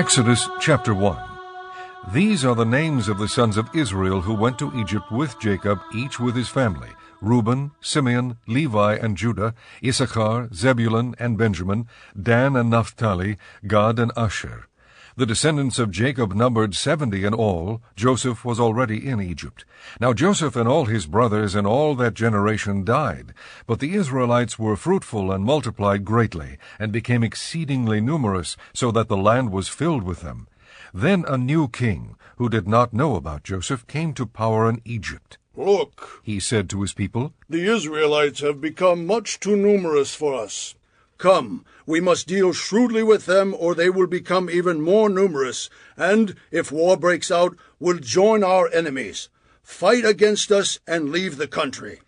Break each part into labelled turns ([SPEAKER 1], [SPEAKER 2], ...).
[SPEAKER 1] Exodus chapter 1. These are the names of the sons of Israel who went to Egypt with Jacob, each with his family: Reuben, Simeon, Levi, and Judah, Issachar, Zebulun, and Benjamin, Dan and Naphtali, Gad and Asher. The descendants of Jacob numbered 70 in all. Joseph was already in Egypt. Now Joseph and all his brothers and all that generation died. But the Israelites were fruitful and multiplied greatly, and became exceedingly numerous, so that the land was filled with them. Then a new king, who did not know about Joseph, came to power in Egypt.
[SPEAKER 2] "Look,"
[SPEAKER 1] He said to his people,
[SPEAKER 2] "the Israelites have become much too numerous for us. Come, we must deal shrewdly with them, or they will become even more numerous, and, if war breaks out, will join our enemies. Fight against us and leave the country."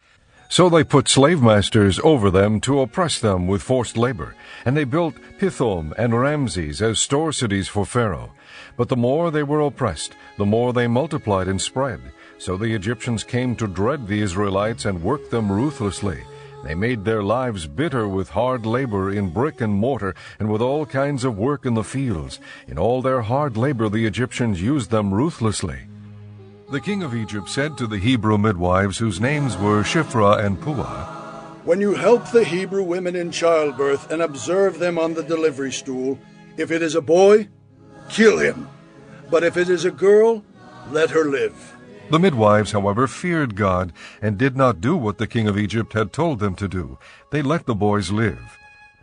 [SPEAKER 1] So they put slave masters over them to oppress them with forced labor, and they built Pithom and Ramses as store cities for Pharaoh. But the more they were oppressed, the more they multiplied and spread. So the Egyptians came to dread the Israelites and worked them ruthlessly. They made their lives bitter with hard labor in brick and mortar, and with all kinds of work in the fields. In all their hard labor the Egyptians used them ruthlessly. The king of Egypt said to the Hebrew midwives, whose names were Shiphrah and Puah,
[SPEAKER 2] "When you help the Hebrew women in childbirth and observe them on the delivery stool, if it is a boy, kill him. But if it is a girl, let her live."
[SPEAKER 1] The midwives, however, feared God, and did not do what the king of Egypt had told them to do. They let the boys live.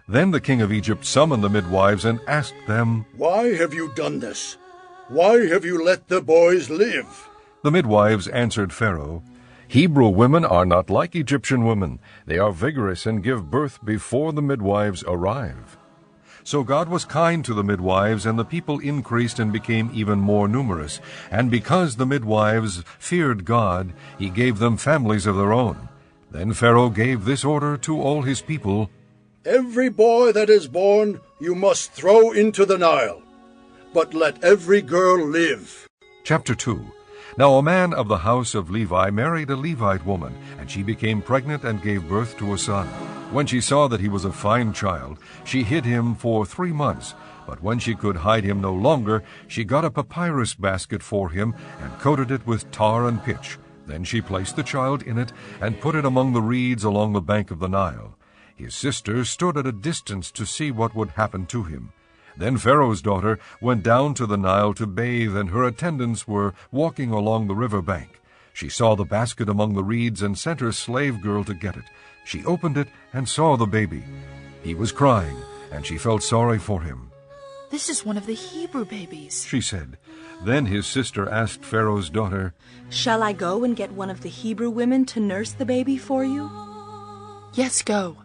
[SPEAKER 1] Then the king of Egypt summoned the midwives and asked them,
[SPEAKER 2] "Why have you done this? Why have you let the boys live?"
[SPEAKER 1] The midwives answered Pharaoh, "Hebrew women are not like Egyptian women. They are vigorous and give birth before the midwives arrive." So God was kind to the midwives, and the people increased and became even more numerous. And because the midwives feared God, he gave them families of their own. Then Pharaoh gave this order to all his people:
[SPEAKER 2] "Every boy that is born you must throw into the Nile, but let every girl live."
[SPEAKER 1] Chapter 2. Now a man of the house of Levi married a Levite woman, and she became pregnant and gave birth to a son. When she saw that he was a fine child, she hid him for 3 months. But when she could hide him no longer, she got a papyrus basket for him and coated it with tar and pitch. Then she placed the child in it and put it among the reeds along the bank of the Nile. His sister stood at a distance to see what would happen to him. Then Pharaoh's daughter went down to the Nile to bathe, and her attendants were walking along the river bank. She saw the basket among the reeds and sent her slave girl to get it. She opened it and saw the baby. He was crying, and she felt sorry for him.
[SPEAKER 3] "This is one of the Hebrew babies,"
[SPEAKER 1] she said. Then his sister asked Pharaoh's daughter,
[SPEAKER 4] "Shall I go and get one of the Hebrew women to nurse the baby for you?"
[SPEAKER 3] "Yes, go,"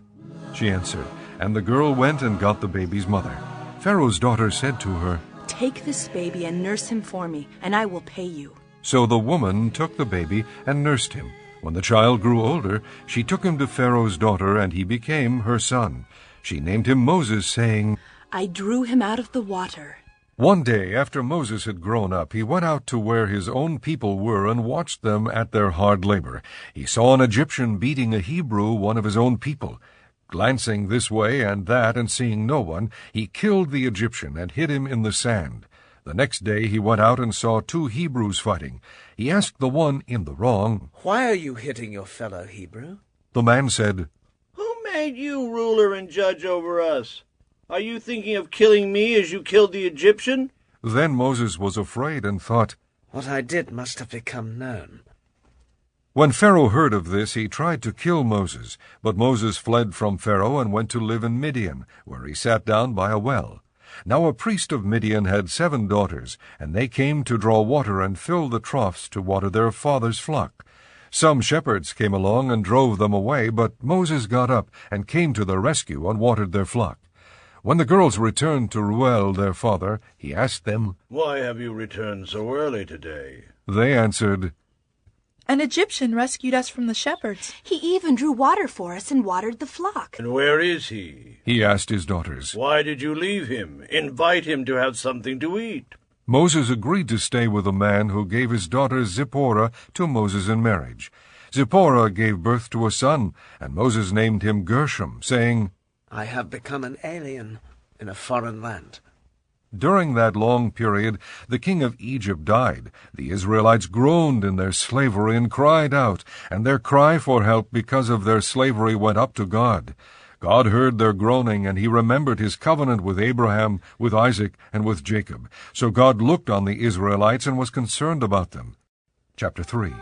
[SPEAKER 1] she answered, and the girl went and got the baby's mother. Pharaoh's daughter said to her,
[SPEAKER 4] "Take this baby and nurse him for me, and I will pay you."
[SPEAKER 1] So the woman took the baby and nursed him. When the child grew older, she took him to Pharaoh's daughter, and he became her son. She named him Moses, saying,
[SPEAKER 4] "I drew him out of the water."
[SPEAKER 1] One day, after Moses had grown up, he went out to where his own people were and watched them at their hard labor. He saw an Egyptian beating a Hebrew, one of his own people. Glancing this way and that and seeing no one, he killed the Egyptian and hid him in the sand. The next day he went out and saw 2 Hebrews fighting. He asked the one in the wrong,
[SPEAKER 5] "Why are you hitting your fellow Hebrew?"
[SPEAKER 1] The man said,
[SPEAKER 6] "Who made you ruler and judge over us? Are you thinking of killing me as you killed the Egyptian?"
[SPEAKER 1] Then Moses was afraid and thought,
[SPEAKER 5] "What I did must have become known."
[SPEAKER 1] When Pharaoh heard of this, he tried to kill Moses. But Moses fled from Pharaoh and went to live in Midian, where he sat down by a well. Now a priest of Midian had 7 daughters, and they came to draw water and fill the troughs to water their father's flock. Some shepherds came along and drove them away, but Moses got up and came to their rescue and watered their flock. When the girls returned to Reuel their father, he asked them,
[SPEAKER 6] "Why have you returned so early today?"
[SPEAKER 1] They answered,
[SPEAKER 3] "An Egyptian rescued us from the shepherds."
[SPEAKER 4] "He even drew water for us and watered the flock."
[SPEAKER 6] "And where is he?"
[SPEAKER 1] he asked his daughters.
[SPEAKER 6] "Why did you leave him? Invite him to have something to eat."
[SPEAKER 1] Moses agreed to stay with a man who gave his daughter Zipporah to Moses in marriage. Zipporah gave birth to a son, and Moses named him Gershom, saying,
[SPEAKER 5] "I have become an alien in a foreign land."
[SPEAKER 1] During that long period, the king of Egypt died. The Israelites groaned in their slavery and cried out, and their cry for help because of their slavery went up to God. God heard their groaning, and he remembered his covenant with Abraham, with Isaac, and with Jacob. So God looked on the Israelites and was concerned about them. Chapter 3.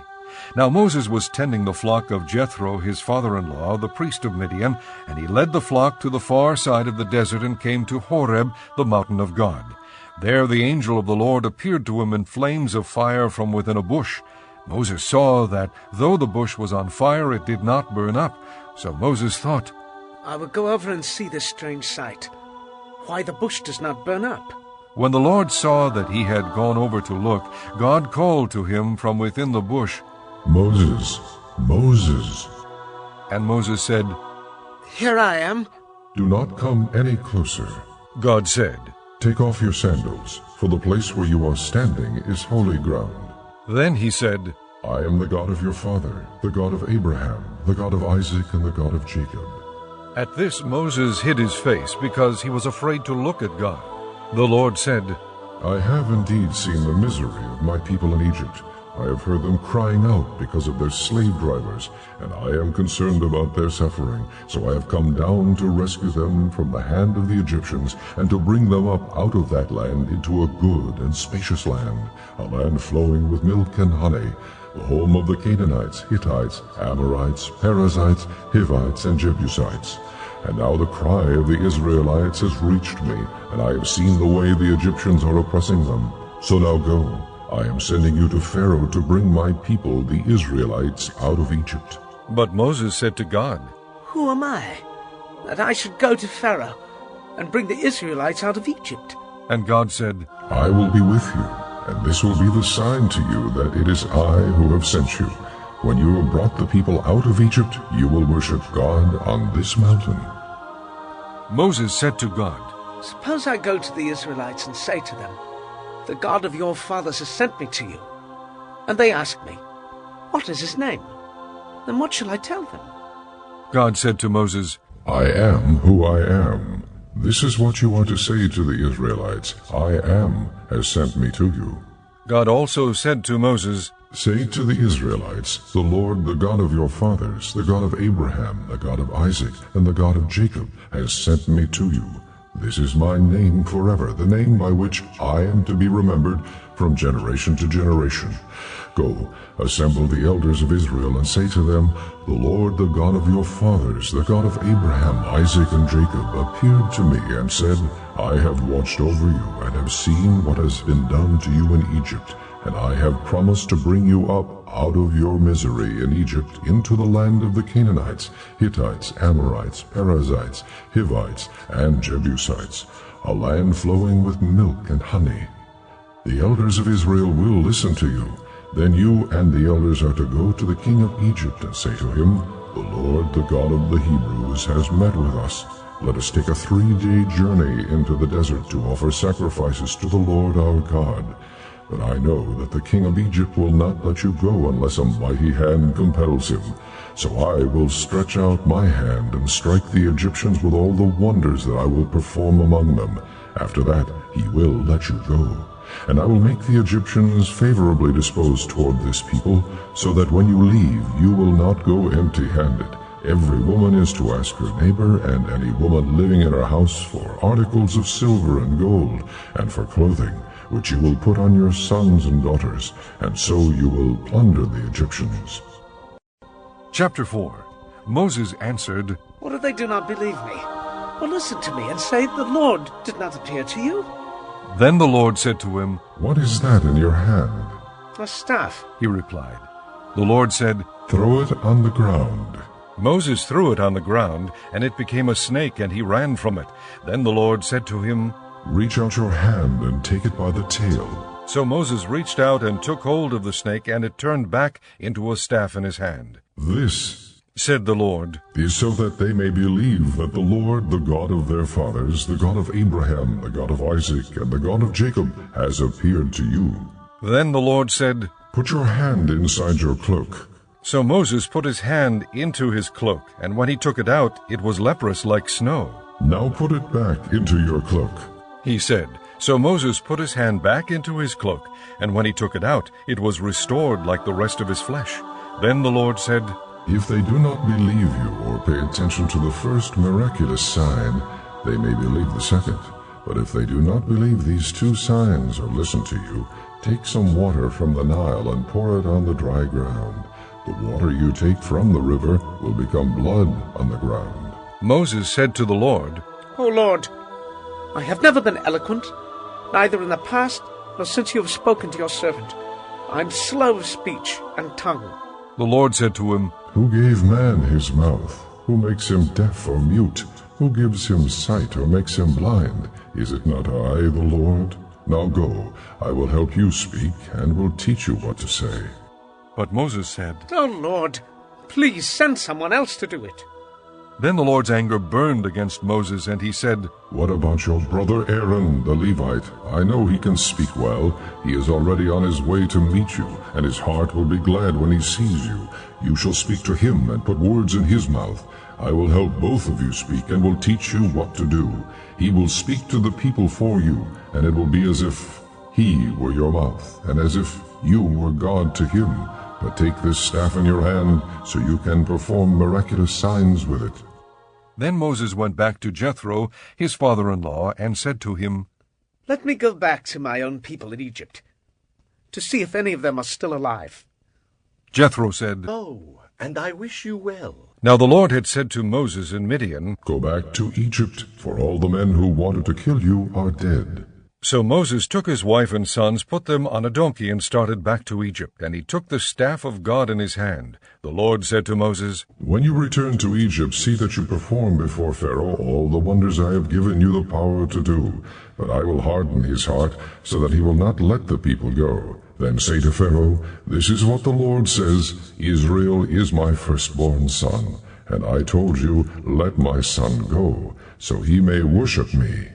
[SPEAKER 1] Now Moses was tending the flock of Jethro, his father-in-law, the priest of Midian, and he led the flock to the far side of the desert and came to Horeb, the mountain of God. There the angel of the Lord appeared to him in flames of fire from within a bush. Moses saw that, though the bush was on fire, it did not burn up. So Moses thought,
[SPEAKER 5] I will go over and see this strange sight, why the bush does not burn up.
[SPEAKER 1] When the Lord saw that he had gone over to look, God called to him from within the bush,
[SPEAKER 7] Moses, Moses.
[SPEAKER 1] And Moses said,
[SPEAKER 5] Here I am.
[SPEAKER 7] Do not come any closer.
[SPEAKER 1] God said,
[SPEAKER 7] Take off your sandals, for the place where you are standing is holy ground.
[SPEAKER 1] Then he said,
[SPEAKER 7] I am the God of your father, the God of Abraham, the God of Isaac, and the God of Jacob.
[SPEAKER 1] At this Moses hid his face, because he was afraid to look at God. The Lord said,
[SPEAKER 7] I have indeed seen the misery of my people in Egypt. I have heard them crying out because of their slave drivers, and I am concerned about their suffering. So I have come down to rescue them from the hand of the Egyptians, and to bring them up out of that land into a good and spacious land, a land flowing with milk and honey, the home of the Canaanites, Hittites, Amorites, Perizzites, Hivites, and Jebusites. And now the cry of the Israelites has reached me, and I have seen the way the Egyptians are oppressing them. So now go. I am sending you to Pharaoh to bring my people, the Israelites, out of Egypt.
[SPEAKER 1] But Moses said to God,
[SPEAKER 5] Who am I, that I should go to Pharaoh and bring the Israelites out of Egypt?
[SPEAKER 1] And God said,
[SPEAKER 7] I will be with you, and this will be the sign to you that it is I who have sent you. When you have brought the people out of Egypt, you will worship God on this mountain.
[SPEAKER 1] Moses said to God,
[SPEAKER 5] Suppose I go to the Israelites and say to them, The God of your fathers has sent me to you. And they ask me, What is his name? Then what shall I tell them?
[SPEAKER 1] God said to Moses,
[SPEAKER 7] I am who I am. This is what you are to say to the Israelites. I am has sent me to you.
[SPEAKER 1] God also said to Moses,
[SPEAKER 7] Say to the Israelites, The Lord, the God of your fathers, the God of Abraham, the God of Isaac, and the God of Jacob, has sent me to you. This is my name forever, the name by which I am to be remembered from generation to generation. Go, assemble the elders of Israel, and say to them, The Lord, the God of your fathers, the God of Abraham, Isaac, and Jacob, appeared to me and said, I have watched over you, and have seen what has been done to you in Egypt, and I have promised to bring you up out of your misery in Egypt into the land of the Canaanites, Hittites, Amorites, Perizzites, Hivites, and Jebusites, a land flowing with milk and honey. The elders of Israel will listen to you. Then you and the elders are to go to the king of Egypt and say to him, The Lord, the God of the Hebrews, has met with us. Let us take a 3-day journey into the desert to offer sacrifices to the Lord our God. But I know that the king of Egypt will not let you go unless a mighty hand compels him. So I will stretch out my hand and strike the Egyptians with all the wonders that I will perform among them. After that he will let you go. And I will make the Egyptians favorably disposed toward this people, so that when you leave you will not go empty-handed. Every woman is to ask her neighbor and any woman living in her house for articles of silver and gold, and for clothing, which you will put on your sons and daughters, and so you will plunder the Egyptians.
[SPEAKER 1] Chapter 4. Moses answered,
[SPEAKER 5] What if they do not believe me? Well, listen to me and say, The Lord did not appear to you.
[SPEAKER 1] Then the Lord said to him,
[SPEAKER 7] What is that in your hand?
[SPEAKER 5] A staff.
[SPEAKER 1] He replied. The Lord said,
[SPEAKER 7] Throw it on the ground.
[SPEAKER 1] Moses threw it on the ground, and it became a snake, and he ran from it. Then the Lord said to him,
[SPEAKER 7] Reach out your hand and take it by the tail.
[SPEAKER 1] So Moses reached out and took hold of the snake, and it turned back into a staff in his hand.
[SPEAKER 7] This,
[SPEAKER 1] said the Lord,
[SPEAKER 7] is so that they may believe that the Lord, the God of their fathers, the God of Abraham, the God of Isaac, and the God of Jacob, has appeared to you.
[SPEAKER 1] Then the Lord said,
[SPEAKER 7] Put your hand inside your cloak.
[SPEAKER 1] So Moses put his hand into his cloak, and when he took it out, it was leprous like snow.
[SPEAKER 7] Now put it back into your cloak.
[SPEAKER 1] He said. So Moses put his hand back into his cloak, and when he took it out, it was restored like the rest of his flesh. Then the Lord said,
[SPEAKER 7] If they do not believe you or pay attention to the first miraculous sign, they may believe the second. But if they do not believe these two signs or listen to you, take some water from the Nile and pour it on the dry ground. The water you take from the river will become blood on the ground.
[SPEAKER 1] Moses said to the Lord,
[SPEAKER 5] O Lord, I have never been eloquent, neither in the past nor since you have spoken to your servant. I am slow of speech and tongue.
[SPEAKER 1] The Lord said to him,
[SPEAKER 7] Who gave man his mouth? Who makes him deaf or mute? Who gives him sight or makes him blind? Is it not I, the Lord? Now go, I will help you speak, and will teach you what to say.
[SPEAKER 1] But Moses said,
[SPEAKER 5] O Lord, please send someone else to do it.
[SPEAKER 1] Then the Lord's anger burned against Moses, and he said,
[SPEAKER 7] What about your brother Aaron, the Levite? I know he can speak well. He is already on his way to meet you, and his heart will be glad when he sees you. You shall speak to him and put words in his mouth. I will help both of you speak, and will teach you what to do. He will speak to the people for you, and it will be as if he were your mouth, and as if you were God to him. But take this staff in your hand, so you can perform miraculous signs with it.
[SPEAKER 1] Then Moses went back to Jethro, his father-in-law, and said to him,
[SPEAKER 5] Let me go back to my own people in Egypt, to see if any of them are still alive.
[SPEAKER 1] Jethro said,
[SPEAKER 8] Oh, and I wish you well.
[SPEAKER 1] Now the Lord had said to Moses in Midian,
[SPEAKER 7] Go back to Egypt, for all the men who wanted to kill you are dead.
[SPEAKER 1] So Moses took his wife and sons, put them on a donkey, and started back to Egypt. And he took the staff of God in his hand. The Lord said to Moses,
[SPEAKER 7] When you return to Egypt, see that you perform before Pharaoh all the wonders I have given you the power to do. But I will harden his heart, so that he will not let the people go. Then say to Pharaoh, This is what the Lord says, Israel is my firstborn son. And I told you, Let my son go, so he may worship me.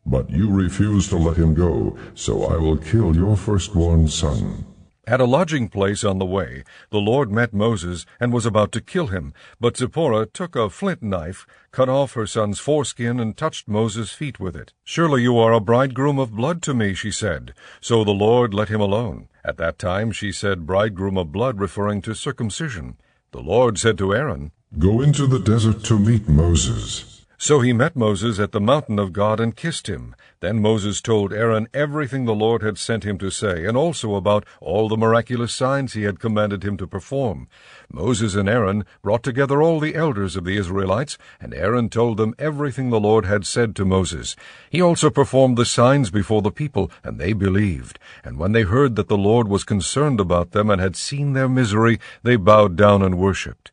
[SPEAKER 7] But you refuse to let him go, so I will kill your firstborn son.
[SPEAKER 1] At a lodging place on the way, the Lord met Moses and was about to kill him. But Zipporah took a flint knife, cut off her son's foreskin, and touched Moses' feet with it. Surely you are a bridegroom of blood to me, she said. So the Lord let him alone. At that time she said bridegroom of blood, referring to circumcision. The Lord said to Aaron,
[SPEAKER 7] Go into the desert to meet Moses.
[SPEAKER 1] So he met Moses at the mountain of God and kissed him. Then Moses told Aaron everything the Lord had sent him to say, and also about all the miraculous signs he had commanded him to perform. Moses and Aaron brought together all the elders of the Israelites, and Aaron told them everything the Lord had said to Moses. He also performed the signs before the people, and they believed. And when they heard that the Lord was concerned about them and had seen their misery, they bowed down and worshipped.